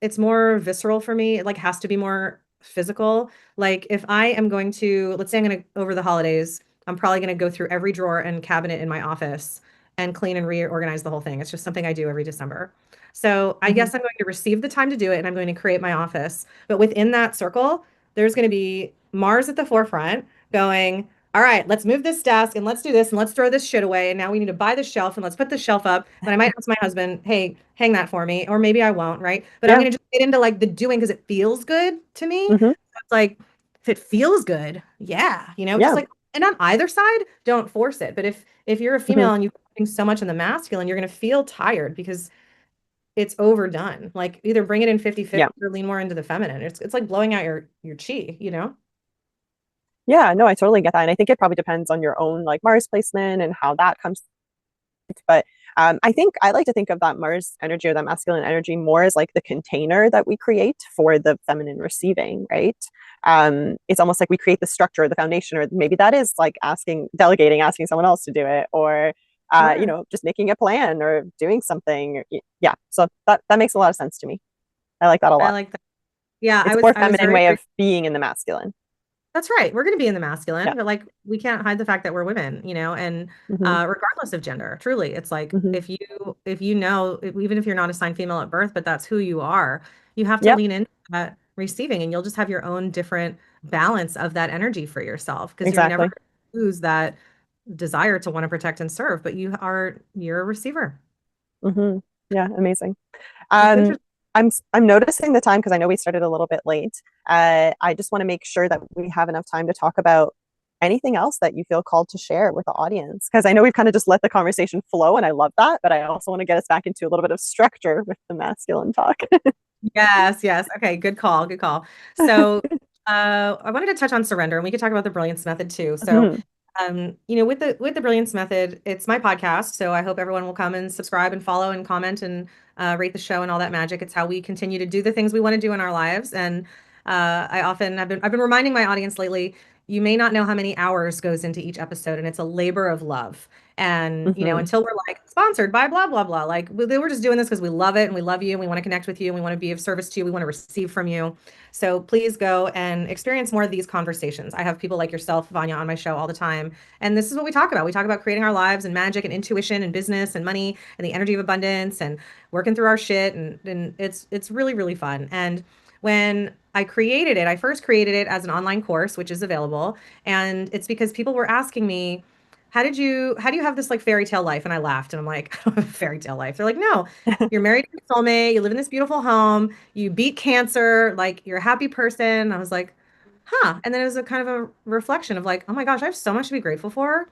it's more visceral for me. It like has to be more physical. Like if I am going to, let's say I'm going to over the holidays, I'm probably going to go through every drawer and cabinet in my office and clean and reorganize the whole thing. It's just something I do every December. So I Mm-hmm. guess I'm going to receive the time to do it and I'm going to create my office. But within that circle, there's going to be Mars at the forefront going, all right, let's move this desk and let's do this and let's throw this shit away. And now we need to buy the shelf and let's put the shelf up. Then I might ask my husband, hey, hang that for me. Or maybe I won't, right? But I'm Yeah. going to just get into like the doing because it feels good to me. Mm-hmm. It's like, if it feels good, yeah, just Yeah. like, and on either side, don't force it. But if you're a Mm-hmm. female and you're doing so much in the masculine, you're going to feel tired because it's overdone. Like either bring it in 50-50 Yeah. or lean more into the feminine. It's like blowing out your chi. Yeah. No, I totally get that. And I think it probably depends on your own like Mars placement and how that comes. But I think I like to think of that Mars energy or that masculine energy more as like the container that we create for the feminine receiving, right? It's almost like we create the structure, the foundation, or maybe that is like delegating, asking someone else to do it, or Sure. just making a plan or doing something. Yeah, so that makes a lot of sense to me. I like that a I lot. like that. Yeah, It's a more I was feminine very, way very of being in the masculine. That's right. We're going to be in the Yeah. masculine, but like we can't hide the fact that we're women, and Hmm. regardless of gender, truly, it's like Hmm. if you know, even if you're not assigned female at birth, but that's who you are, you have to Yep. lean into that receiving, and you'll just have your own different balance of that energy for yourself because you're never Exactly. going to lose that desire to want to protect and serve, but you're a receiver. Hmm. Yeah. Amazing. It's Um, interesting. I'm noticing the time because I know we started a little bit late. I just want to make sure that we have enough time to talk about anything else that you feel called to share with the audience. Because I know we've kind of just let the conversation flow, and I love that. But I also want to get us back into a little bit of structure with the masculine talk. Yes, yes. Okay, good call, good call. So, I wanted to touch on surrender, and we could talk about the Brilliance Method too. So, Mhm. with the Brilliance Method, it's my podcast. So I hope everyone will come and subscribe and follow and comment and rate the show and all that magic. It's how we continue to do the things we want to do in our lives. And I've been reminding my audience lately. You may not know how many hours goes into each episode, and it's a labor of love. And Mhm. until we're like sponsored by blah blah blah, like we're just doing this because we love it and we love you and we want to connect with you and we want to be of service to you. We want to receive from you. So please go and experience more of these conversations. I have people like yourself, Vanya, on my show all the time. And this is what we talk about. We talk about creating our lives and magic and intuition and business and money and the energy of abundance and working through our shit. And it's really, really fun. And when I created it, I first created it as an online course, which is available. And it's because people were asking me, how do you have this like fairy tale life? And I laughed and I'm like, I don't have a fairy tale life. They're like, no, you're married to your soulmate, you live in this beautiful home, you beat cancer, like you're a happy person. I was like, huh. And then it was a kind of a reflection of like, oh my gosh, I have so much to be grateful for.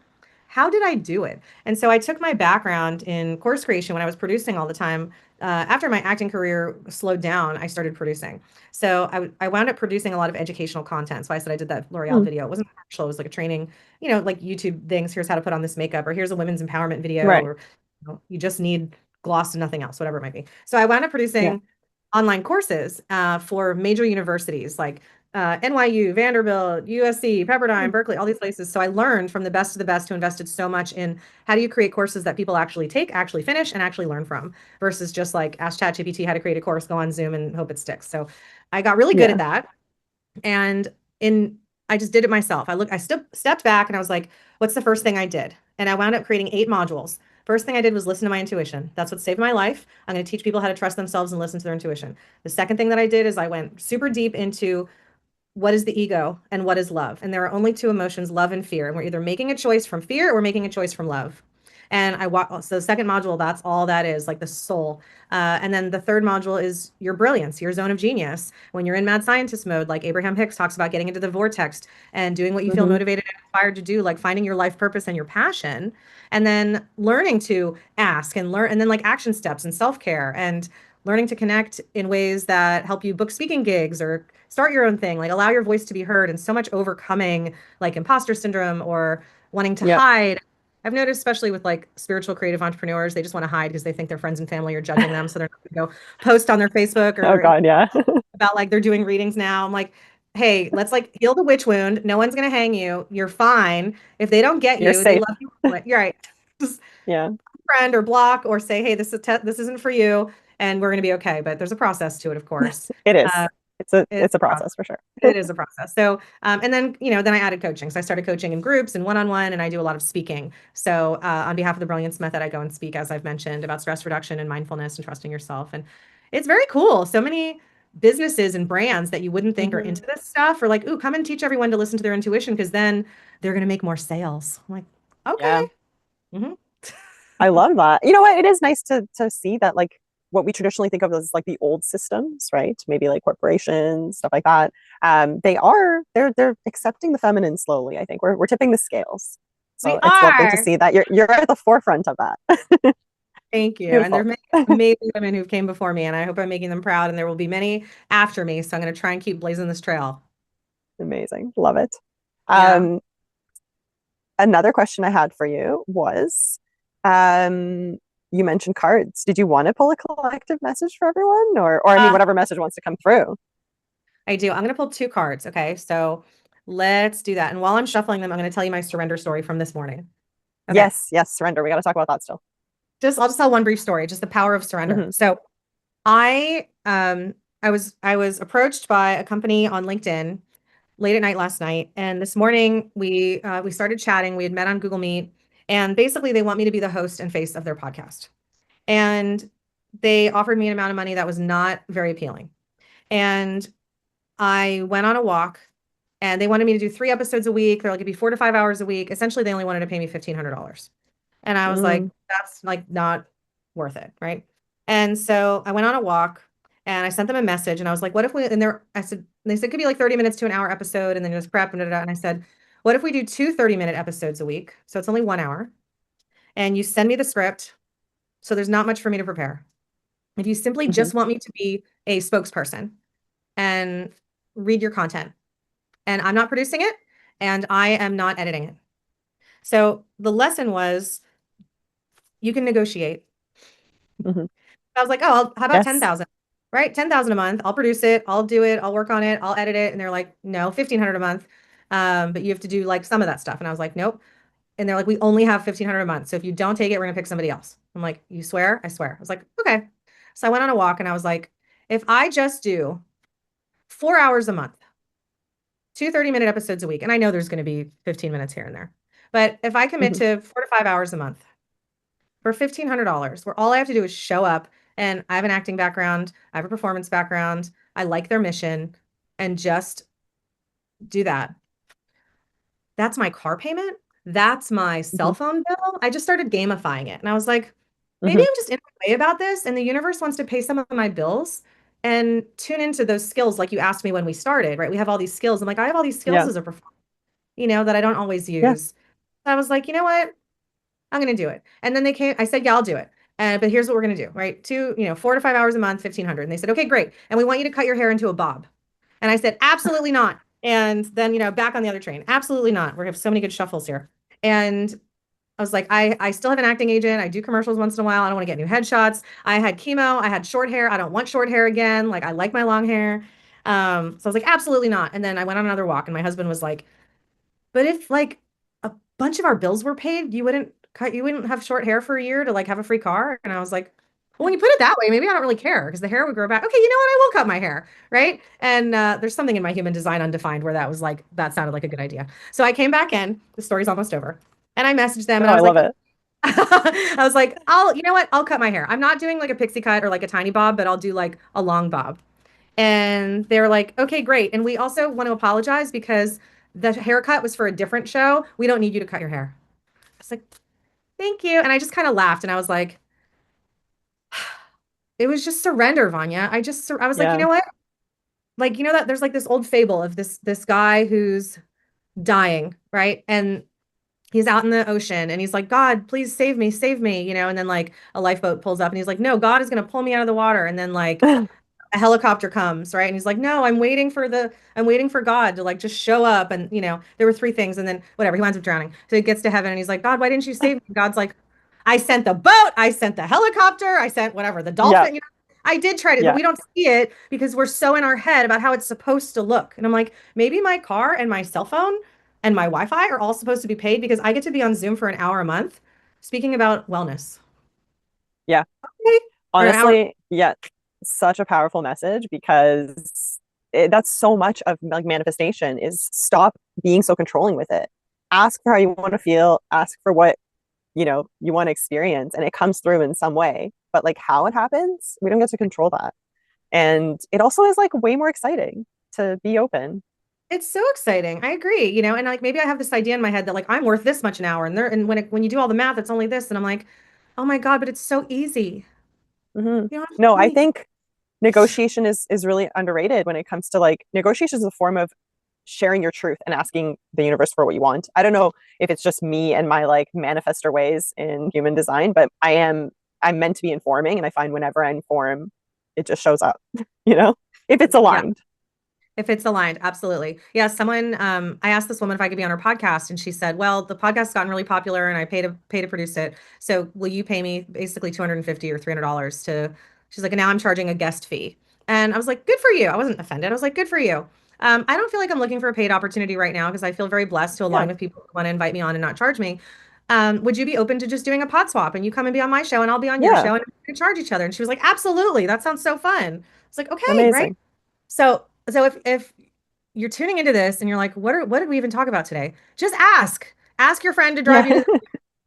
how did I do it? And so I took my background in course creation when I was producing all the time. After my acting career slowed down, I started producing. So I wound up producing a lot of educational content. So I said I did that L'Oreal Mm, video. It wasn't commercial. It was like a training, you know, like YouTube things. Here's how to put on this makeup, or here's a women's empowerment video, right. or you just need gloss and nothing else, whatever it might be. So I wound up Yeah. producing online courses for major universities like NYU, Vanderbilt, USC, Pepperdine, Mm, Berkeley, all these places. So I learned from the best of the best who invested so much in how do you create courses that people actually take, actually finish, and actually learn from versus just like ask ChatGPT how to create a course, go on Zoom and hope it sticks. So I got really good at yeah. that. And in I just did it myself. I stepped back and I was like, what's the first thing I did? And I wound up creating 8 modules. First thing I did was listen to my intuition. That's what saved my life. I'm going to teach people how to trust themselves and listen to their intuition. The second thing that I did is I went super deep into what is the ego and what is love. And there are only two emotions, love and fear. And we're either making a choice from fear or we're making a choice from love. And so the second module, that's all that is, like the soul. And then the third module is your brilliance, your zone of genius. When you're in mad scientist mode, like Abraham Hicks talks about getting into the vortex and doing what you feel Hmm. motivated and inspired to do, like finding your life purpose and your passion, and then learning to ask and learn, and then like action steps and self-care and learning to connect in ways that help you book speaking gigs or start your own thing, like allow your voice to be heard, and so much overcoming like imposter syndrome or wanting to Yep. hide. I've noticed, especially with like spiritual creative entrepreneurs, they just want to hide because they think their friends and family are judging them. So they're not going to go post on their Facebook Oh or God, yeah. about like they're doing readings now. I'm like, hey, let's like heal the witch wound. No one's going to hang you. You're fine. If they don't get You're you, they safe. love you. You're right. Just Yeah. friend or block or say, hey, this isn't for you. And we're going to be okay. But there's a process to it, of course. It Uh, is. It's it's a a process. process for sure. It is a process. So, and then, then I added coaching. So I started coaching in groups and one-on-one, and I do a lot of speaking. So, on behalf of the Brilliance Method, I go and speak, as I've mentioned, about stress reduction and mindfulness and trusting yourself. And it's very cool. So many businesses and brands that you wouldn't think are Hmm. into this stuff are like, ooh, come and teach everyone to listen to their intuition because then they're going to make more sales. I'm like, okay. Yeah. Hmm. I love that. You know what? It is nice to see that like what we traditionally think of as like the old systems, right? Maybe like corporations, stuff like that. They're accepting the feminine slowly. I think we're tipping the scales. We So it's lovely to are. see that you're at the forefront of that. Thank you. And there's Beautiful. many amazing women who've came before me, and I hope I'm making them proud. And there will be many after me. So I'm going to try and keep blazing this trail. Amazing. Love it. Yeah. Um, Another question I had for you was, um, you mentioned cards. Did you want to pull a collective message for everyone, or I mean, Uh, whatever message wants to come through? I do. I'm going to pull 2 cards. Okay. So let's do that. And while I'm shuffling them, I'm going to tell you my surrender story from this morning. Okay. Yes, yes, surrender. We got to talk about that still. I'll just tell one brief story, just the power of surrender. Hmm. So I was approached by a company on LinkedIn late at night last night, and this morning we started chatting. We had met on Google Meet, and basically they want me to be the host and face of their podcast. And they offered me an amount of money that was not very appealing. And I went on a walk, and they wanted me to do 3 episodes a week. They're like, it'd be 4 to 5 hours a week. Essentially, they only wanted to pay me $1,500. And I was like, Mm, that's like not worth it. Right. And so I went on a walk and I sent them a message and I was like, what if we, and I said, they said it could be like 30 minutes to an hour episode. And then it was prep and da, da, da. And I said, what if we do 2 30-minute episodes a week? So it's only 1 hour and you send me the script. So there's not much for me to prepare. If you simply mhm, just want me to be a spokesperson and read your content, and I'm not producing it and I am not editing it. So the lesson was you can negotiate. mhm. I was like, oh, how about Yes. 10,000? Right? 10,000 a month. I'll produce it. I'll do it. I'll work on it. I'll edit it. And they're like, no, 1,500 a month. But you have to do like some of that stuff. And I was like, nope. And they're like, we only have 1,500 a month. So if you don't take it, we're gonna pick somebody else. I'm like, you swear? I swear. I was like, okay. So I went on a walk and I was like, if I just do 4 hours a month, 2 30-minute episodes a week, and I know there's going to be 15 minutes here and there, but if I commit Mhm. to 4 to 5 hours a month, for $1,500, where all I have to do is show up and I have an acting background, I have a performance background, I like their mission, and just do that. That's my car payment. That's my cell Mhm. phone bill. I just started gamifying it. And I was like, maybe Mhm. I'm just in my way about this. And the universe wants to pay some of my bills and tune into those skills like you asked me when we started, right? We have all these skills. I'm like, I have all these skills Yeah. as a performer, that I don't always Yeah. use. I was like, you know what? I'm going to do it. And then they came, I said, yeah, I'll do it. But here's what we're going to do, right? 4 to 5 hours a month, 1,500. And they said, okay, great. And we want you to cut your hair into a bob. And I said, absolutely not. And then, back on the other train, absolutely not. We have so many good shuffles here. And I was like, I still have an acting agent. I do commercials once in a while. I don't want to get new headshots. I had chemo. I had short hair. I don't want short hair again. Like, I like my long hair. So I was like, absolutely not. And then I went on another walk, and my husband was like, but if like a bunch of our bills were paid, you wouldn't have short hair for a year to like have a free car. And I was like, well, when you put it that way, maybe I don't really care because the hair would grow back. Okay, you know what? I will cut my hair, right? And there's something in my human design undefined where that was like that sounded like a good idea. So I came back in. The story's almost over, and I messaged them, No, and I I was love like, it. I was like, you know what? I'll cut my hair. I'm not doing like a pixie cut or like a tiny bob, but I'll do like a long bob. And they're like, okay, great. And we also want to apologize because the haircut was for a different show. We don't need you to cut your hair. I was like, thank you. And I just kind of laughed and I was like, it was just surrender, Vanya. I was like, you Yeah. know what? Like, you know that there's like this old fable of this guy who's dying, right? And he's out in the ocean and he's like, God, please save me, and then like a lifeboat pulls up and he's like, no, God is gonna pull me out of the water. And then like a helicopter comes, right? And he's like, no, I'm waiting for God to like just show up. And there were three things, and then whatever, he winds up drowning. So he gets to heaven and he's like, God, why didn't you save me? God's like, I sent the boat, I sent the helicopter, I sent whatever, the Yeah. dolphin, I did try to, but Yeah. we don't see it because we're so in our head about how it's supposed to look. And I'm like, maybe my car and my cell phone and my Wi-Fi are all supposed to be paid because I get to be on Zoom for an hour a month speaking about wellness. Yeah. Okay. Or an hour. Honestly, yeah, such a powerful message because that's so much of like manifestation is stop being so controlling with it. Ask for how you want to feel, ask for what, you want to experience, and it comes through in some way. But like how it happens, we don't get to control that. And it also is like way more exciting to be open. It's so exciting. I agree, and like maybe I have this idea in my head that like I'm worth this much an hour, and when you do all the math, it's only this, and I'm like, oh my God, but it's so easy. Hmm. You don't have to No, do I anything. think negotiation is really underrated when it comes to like negotiation is a form of sharing your truth and asking the universe for what you want. I don't know if it's just me and my like manifestor ways in human design, but I'm meant to be informing, and I find whenever I inform, it just shows up, you know, if it's Yeah. aligned. If it's aligned, absolutely. Yeah, I asked this woman if I could be on her podcast, and she said, "Well, the podcast's gotten really popular, and I pay to produce it. So will you pay me basically 250 or $300 to?" She's like, "And now I'm charging a guest fee." And I was like, "Good for you." I wasn't offended. I was like, "Good for you." I don't feel like I'm looking for a paid opportunity right now because I feel very blessed to Yeah, align with people who want to invite me on and not charge me. Would you be open to just doing a pod swap and you come and be on my show and I'll be on your yeah, show and we can charge each other? And she was like, "Absolutely. That sounds so fun." I was like, "Okay, right." amazing. So if you're tuning into this and you're like, what did we even talk about today? Just ask. Ask your friend to drive you Yeah, to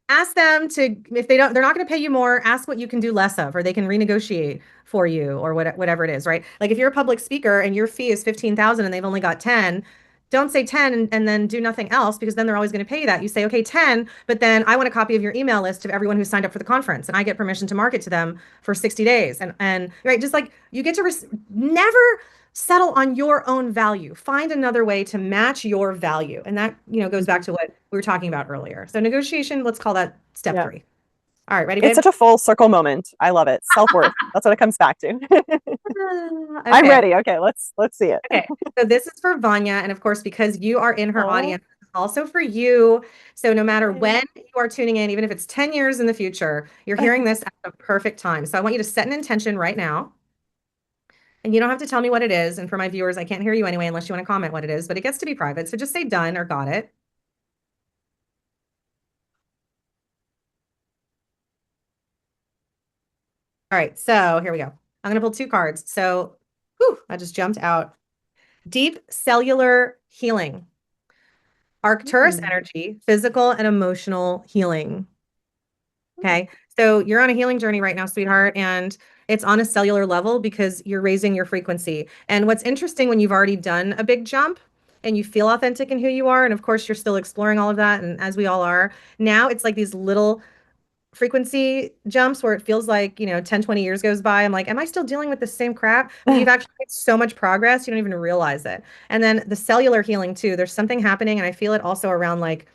ask them to if they're not going to pay you more, ask what you can do less of or they can renegotiate for you or whatever it is, right? Like if you're a public speaker and your fee is 15,000 and they've only got 10, don't say 10 and then do nothing else because then they're always going to pay you that. You say, okay, 10, but then I want a copy of your email list of everyone who signed up for the conference and I get permission to market to them for 60 days. And right, just like you get to never settle on your own value. Find another way to match your value. And that, goes back mhm, to what we were talking about earlier. So negotiation, let's call that step yeah. 3. All right, ready, It's babe? such a full circle moment. I love it. Self-worth. That's what it comes back to. I'm Okay. ready. Okay, let's see it. Okay. So this is for Vanya. And of course, because you are in her Oh, audience, it's also for you. So no matter yay. when you are tuning in, even if it's 10 years in the future, you're hearing this at a perfect time. So I want you to set an intention right now. And you don't have to tell me what it is. And for my viewers, I can't hear you anyway unless you want to comment what it is, but it gets to be private. So just say done or got it. All right. So here we go. I'm going to pull 2 cards. So I just jumped out. Deep cellular healing, Arcturus Mm, energy, physical and emotional healing. Okay. So you're on a healing journey right now, sweetheart, and it's on a cellular level because you're raising your frequency. And what's interesting when you've already done a big jump and you feel authentic in who you are, and of course you're still exploring all of that, and as we all are, now it's like these little frequency jumps where it feels like, 10, 20 years goes by. I'm like, am I still dealing with the same crap? But you've actually made so much progress, you don't even realize it. And then the cellular healing too, there's something happening, and I feel it also around like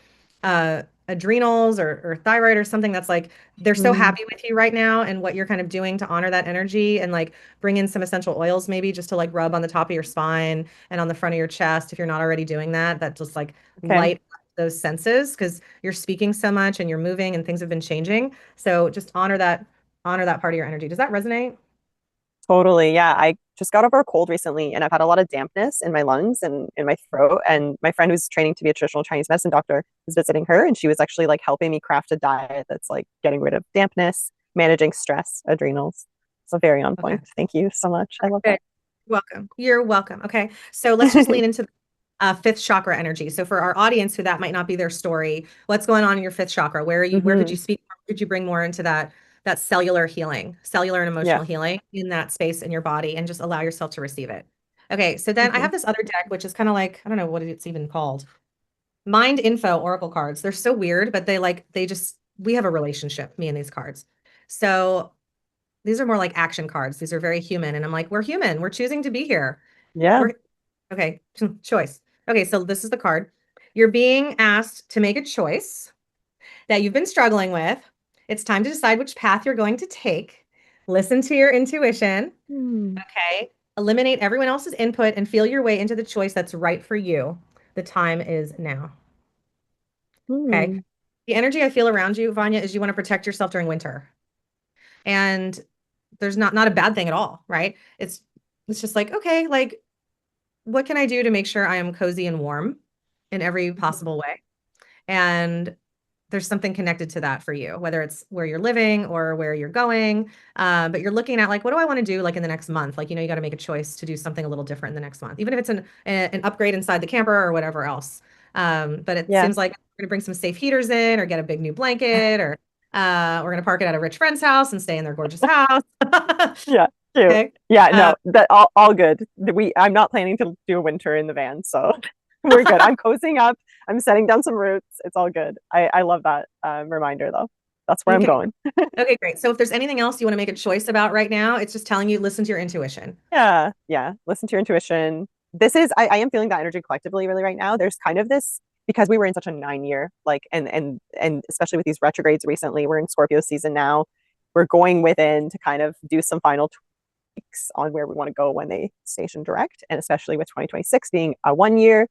adrenals or thyroid or something that's like they're so Mm, happy with you right now and what you're kind of doing to honor that energy and like bring in some essential oils maybe just to like rub on the top of your spine and on the front of your chest if you're not already doing that, that just like okay. light up those senses because you're speaking so much and you're moving and things have been changing. So just honor that part of your energy. Does that resonate? Totally. Yeah. I just got over a cold recently and I've had a lot of dampness in my lungs and in my throat. And my friend who's training to be a traditional Chinese medicine doctor was visiting her and she was actually like helping me craft a diet that's like getting rid of dampness, managing stress, adrenals. So very on Okay. point. Thank you so much. I love Good. that. Welcome. You're welcome. Okay. So let's just lean into fifth chakra energy. So for our audience who that might not be their story, what's going on in your fifth chakra? Where could Hmm. you speak? Could you bring more into that cellular healing, cellular and Yeah. emotional healing in that space in your body and just allow yourself to receive it? Okay. So then I Hmm. have this other deck, which is kind of like, I don't know what it's even called. Mind info oracle cards. They're so weird, but they just we have a relationship, me and these cards. So these are more like action cards. These are very human. And I'm like, we're human. We're choosing to be here. Yeah. We're okay. Choice. Okay, so this is the card. You're being asked to make a choice that you've been struggling with. It's time to decide which path you're going to take. Listen to your intuition. Hmm. Okay. Eliminate everyone else's input and feel your way into the choice that's right for you. The time is now. Okay. Hmm. The energy I feel around you, Vanya, is you want to protect yourself during winter. And there's not a bad thing at all, right? It's just like, okay, like what can I do to make sure I am cozy and warm in every Mhm. possible way? And there's something connected to that for you, whether it's where you're living or where you're going. But you're looking at like, what do I want to do like in the next month? Like, you got to make a choice to do something a little different in the next month, even if it's an upgrade inside the camper or whatever else. But it Yeah. seems like we're going to bring some safe heaters in or get a big new blanket or we're going to park it at a rich friend's house and stay in their gorgeous house. Yeah. Cute. Okay. Yeah. Uh, No, that all good. I'm not planning to do a winter in the van, so we're good. I'm cozying up. I'm setting down some roots. It's all good. I love that reminder though. That's where I'm okay. going. Okay, great. So if there's anything else you want to make a choice about right now, it's just telling you listen to your intuition. Yeah, yeah. Listen to your intuition. This is I am feeling that energy collectively really right now. There's kind of this because we were in such a 9 year like and especially with these retrogrades recently, we're in Scorpio season now. We're going within to kind of do some final tweaks on where we want to go when they station direct, and especially with 2026 being a 1 year,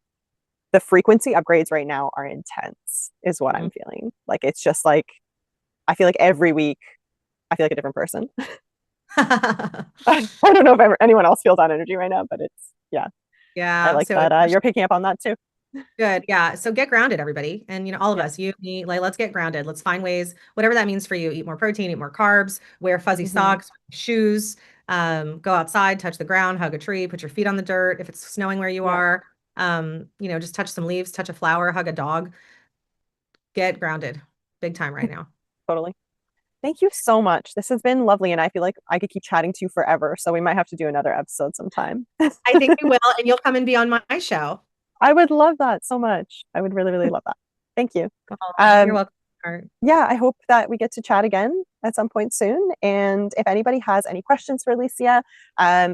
the frequency upgrades right now are intense, is what I'm Mhm. feeling. Like it's just like I feel like every week I feel like a different person. I don't know if anyone else feels that energy right now, but it's yeah. I Yeah. like So that. You're picking up on that too. good. Yeah. So get grounded, everybody. And all of Yeah. us, you, me, like, let's get grounded. Let's find ways, whatever that means for you. Eat more protein, eat more carbs, wear fuzzy Hmm. socks, shoes, go outside, touch the ground, hug a tree, put your feet on the dirt. If it's snowing where you Yeah. are, just touch some leaves, touch a flower, hug a dog, get grounded. Big time right now. Totally. Thank you so much. This has been lovely, and I feel like I could keep chatting to you forever. So we might have to do another episode sometime. I think we will, and you'll come and be on my show. I would love that so much. I would really, really love that. Thank you. You're Um, welcome. All right. yeah, I hope that we get to chat again at some point soon. And if anybody has any questions for Elysia,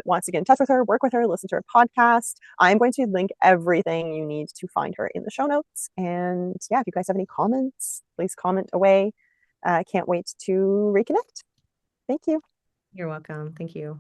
wants to get in touch with her, work with her, listen to her podcast, I'm going to link everything you need to find her in the show notes. And yeah, if you guys have any comments, please comment away. I can't wait to reconnect. Thank you. You're welcome. Thank you.